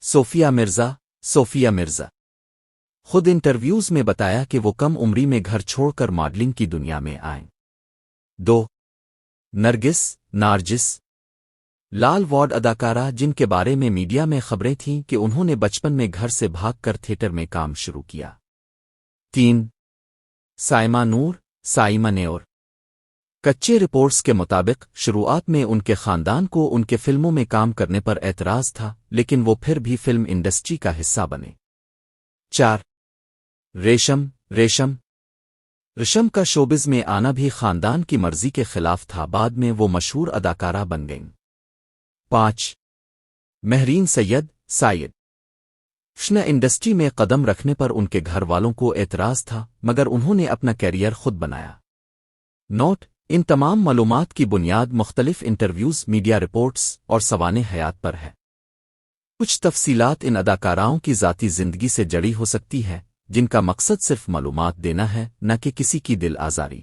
صوفیہ مرزا خود انٹرویوز میں بتایا کہ وہ کم عمری میں گھر چھوڑ کر ماڈلنگ کی دنیا میں آئیں۔ 2 نارجس لال وارڈ اداکارہ جن کے بارے میں میڈیا میں خبریں تھیں کہ انہوں نے بچپن میں گھر سے بھاگ کر تھیٹر میں کام شروع کیا۔ 3 سائمہ نیور کچے رپورٹس کے مطابق شروعات میں ان کے خاندان کو ان کے فلموں میں کام کرنے پر اعتراض تھا، لیکن وہ پھر بھی فلم انڈسٹری کا حصہ بنے۔ 4 ریشم کا شوبز میں آنا بھی خاندان کی مرضی کے خلاف تھا، بعد میں وہ مشہور اداکارہ بن گئیں۔ 5 مہرین سید فشن انڈسٹری میں قدم رکھنے پر ان کے گھر والوں کو اعتراض تھا، مگر انہوں نے اپنا کیریئر خود بنایا۔ نوٹ: ان تمام معلومات کی بنیاد مختلف انٹرویوز، میڈیا رپورٹس اور سوانح حیات پر ہے۔ کچھ تفصیلات ان اداکاراؤں کی ذاتی زندگی سے جڑی ہو سکتی ہے، جن کا مقصد صرف معلومات دینا ہے، نہ کہ کسی کی دل آزاری۔